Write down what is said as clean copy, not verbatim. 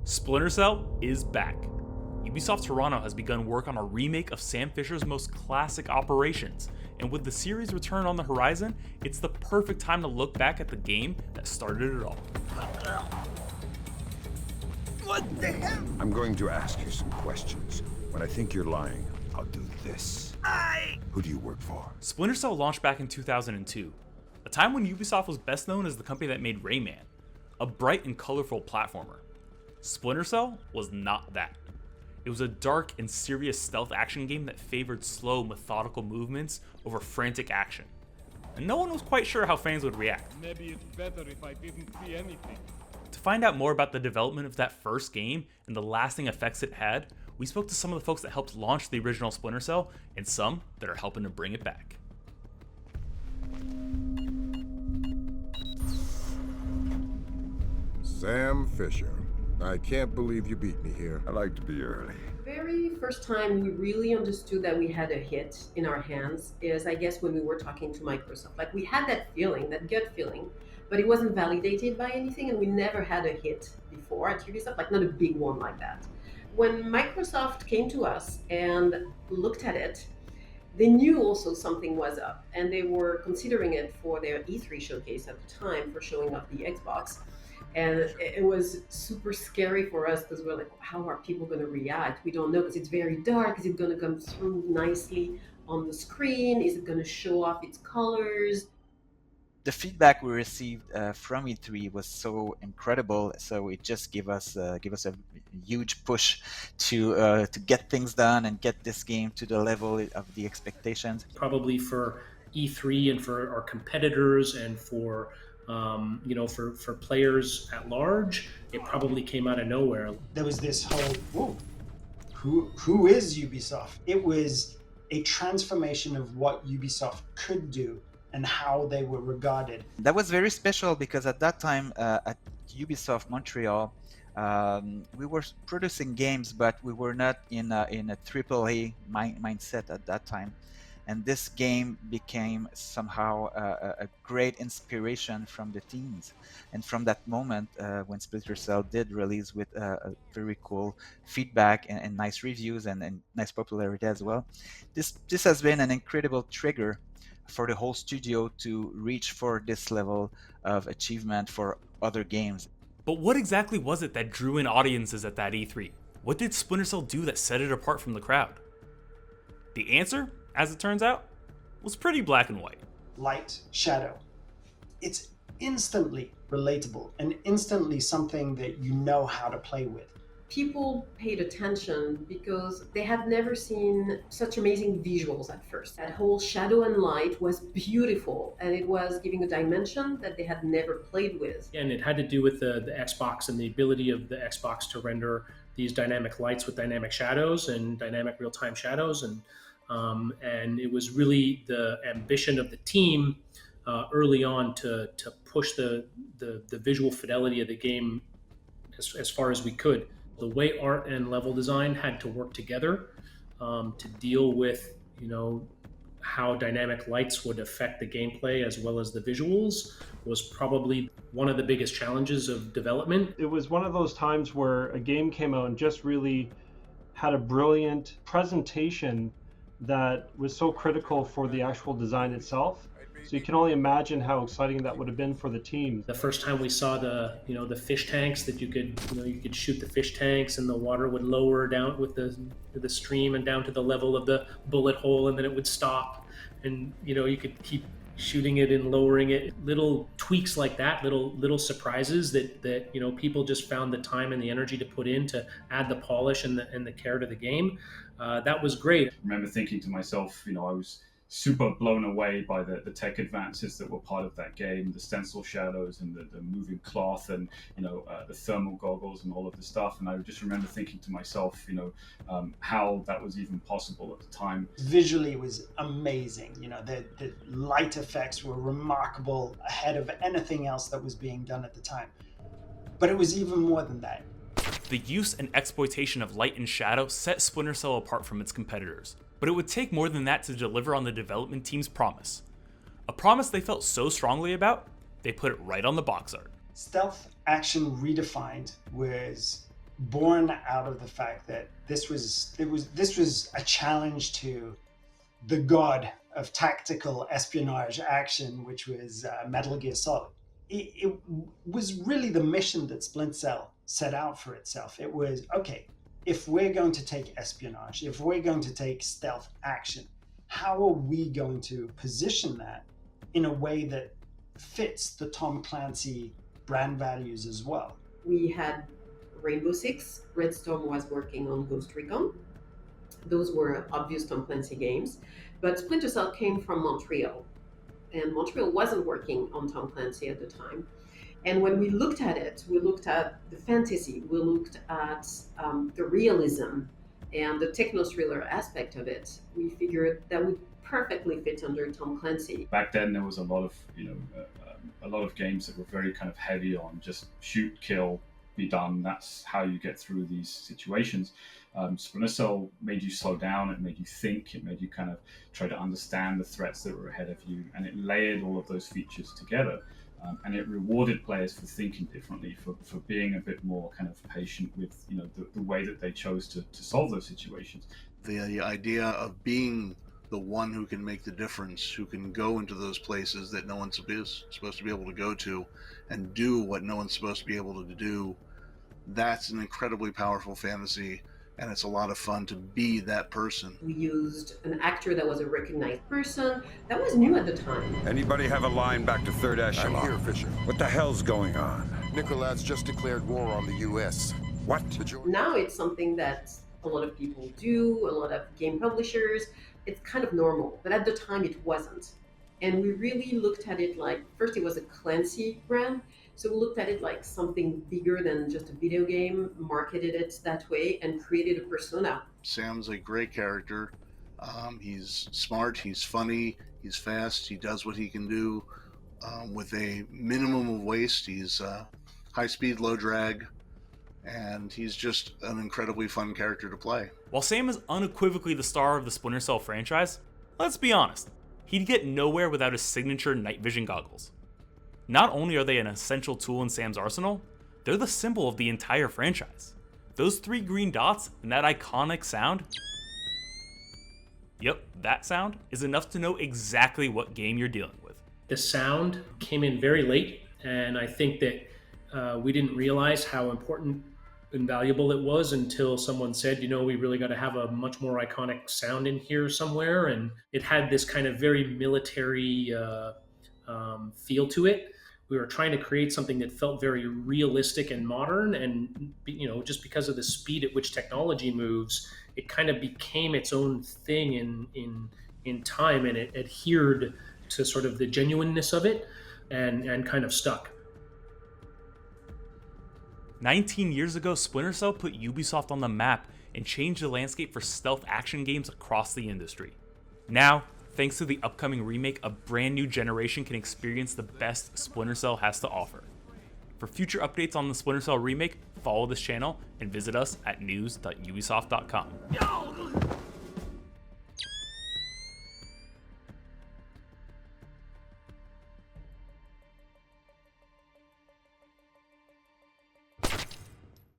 Splinter Cell is back. Ubisoft Toronto has begun work on a remake of Sam Fisher's most classic operations, and with the series' return on the horizon, it's the perfect time to look back at the game that started it all. What the hell? I'm going to ask you some questions. When I think you're lying, I'll do this. Who do you work for? Splinter Cell launched back in 2002, a time when Ubisoft was best known as the company that made Rayman, a bright and colorful platformer. Splinter Cell was not that. It was a dark and serious stealth action game that favored slow, methodical movements over frantic action. And no one was quite sure how fans would react. Maybe it's better if I didn't see anything. To find out more about the development of that first game and the lasting effects it had, we spoke to some of the folks that helped launch the original Splinter Cell and some that are helping to bring it back. Sam Fisher. I can't believe you beat me here. I like to be early. Very first time we really understood that we had a hit in our hands is, I guess, when we were talking to Microsoft. Like, we had that feeling, that gut feeling, but it wasn't validated by anything, and we never had a hit before at Ubisoft, like not a big one like that. When Microsoft came to us and looked at it, they knew also something was up, and they were considering it for their E3 showcase at the time for showing off the Xbox. And it was super scary for us because we're like, how are people going to react? We don't know, because it's very dark. Is it going to come through nicely on the screen? Is it going to show off its colors? The feedback we received from E3 was so incredible, so it just gave us a huge push to get things done and get this game to the level of the expectations. Probably for E3 and for our competitors and for for players at large, it probably came out of nowhere. There was this whole, who is Ubisoft? It was a transformation of what Ubisoft could do and how they were regarded. That was very special because at that time at Ubisoft Montreal, we were producing games, but we were not in a AAA mindset at that time. And this game became somehow a great inspiration from the teams. And from that moment, when Splinter Cell did release with a very cool feedback and nice reviews and nice popularity as well, this has been an incredible trigger for the whole studio to reach for this level of achievement for other games. But what exactly was it that drew in audiences at that E3? What did Splinter Cell do that set it apart from the crowd? The answer, as it turns out, was pretty black and white. Light, shadow. It's instantly relatable and instantly something that you know how to play with. People paid attention because they had never seen such amazing visuals at first. That whole shadow and light was beautiful, and it was giving a dimension that they had never played with. And it had to do with the Xbox and the ability of the Xbox to render these dynamic lights with dynamic shadows and dynamic real-time shadows. And it was really the ambition of the team early on to push the visual fidelity of the game as far as we could. The way art and level design had to work together to deal with, how dynamic lights would affect the gameplay as well as the visuals was probably one of the biggest challenges of development. It was one of those times where a game came out and just really had a brilliant presentation that was so critical for the actual design itself. So you can only imagine how exciting that would have been for the team. The first time we saw the fish tanks that you could shoot the fish tanks and the water would lower down with the stream and down to the level of the bullet hole, and then it would stop, and you could keep shooting it and lowering it. Little tweaks like that, little surprises that people just found the time and the energy to put in to add the polish and the care to the game. That was great. I remember thinking to myself, I was super blown away by the tech advances that were part of that game, the stencil shadows and the moving cloth and the thermal goggles and all of the stuff. And I just remember thinking to myself, how that was even possible at the time. Visually, it was amazing. The light effects were remarkable, ahead of anything else that was being done at the time. But it was even more than that. The use and exploitation of light and shadow set Splinter Cell apart from its competitors. But it would take more than that to deliver on the development team's promise. A promise they felt so strongly about, they put it right on the box art. Stealth action redefined was born out of the fact that this was a challenge to the god of tactical espionage action, which was Metal Gear Solid. It was really the mission that Splinter Cell set out for itself. It was, okay, if we're going to take espionage, if we're going to take stealth action, how are we going to position that in a way that fits the Tom Clancy brand values as well? We had Rainbow Six. Redstone was working on Ghost Recon. Those were obvious Tom Clancy games. But Splinter Cell came from Montreal, and Montreal wasn't working on Tom Clancy at the time. And when we looked at it, we looked at the fantasy, we looked at the realism and the techno-thriller aspect of it. We figured that would perfectly fit under Tom Clancy. Back then, there was a lot of, a lot of games that were very kind of heavy on just shoot, kill, be done. That's how you get through these situations. Splinter Cell made you slow down, it made you think, it made you kind of try to understand the threats that were ahead of you, and it layered all of those features together. And it rewarded players for thinking differently, for being a bit more kind of patient with the way that they chose to solve those situations. The idea of being the one who can make the difference, who can go into those places that no one's supposed to be able to go to and do what no one's supposed to be able to do, that's an incredibly powerful fantasy, and it's a lot of fun to be that person. We used an actor that was a recognized person. That was new at the time. Anybody have a line back to third echelon? I'm here, Fisher. What the hell's going on? Nicolas just declared war on the U.S. What? Now it's something that a lot of people do, a lot of game publishers. It's kind of normal, but at the time it wasn't. And we really looked at it like, first it was a Clancy brand, so we looked at it like something bigger than just a video game, marketed it that way, and created a persona. Sam's a great character. He's smart, he's funny, he's fast, he does what he can do with a minimum of waste. He's high speed, low drag, and he's just an incredibly fun character to play. While Sam is unequivocally the star of the Splinter Cell franchise, let's be honest, he'd get nowhere without his signature night vision goggles. Not only are they an essential tool in Sam's arsenal, they're the symbol of the entire franchise. Those 3 green dots and that iconic sound, yep, that sound is enough to know exactly what game you're dealing with. The sound came in very late, and I think that we didn't realize how important and valuable it was until someone said, we really got to have a much more iconic sound in here somewhere. And it had this kind of very military feel to it. We were trying to create something that felt very realistic and modern, and just because of the speed at which technology moves, it kind of became its own thing in time, and it adhered to sort of the genuineness of it and kind of stuck. 19 years ago, Splinter Cell put Ubisoft on the map and changed the landscape for stealth action games across the industry. Now, thanks to the upcoming remake, a brand new generation can experience the best Splinter Cell has to offer. For future updates on the Splinter Cell remake, follow this channel and visit us at news.ubisoft.com.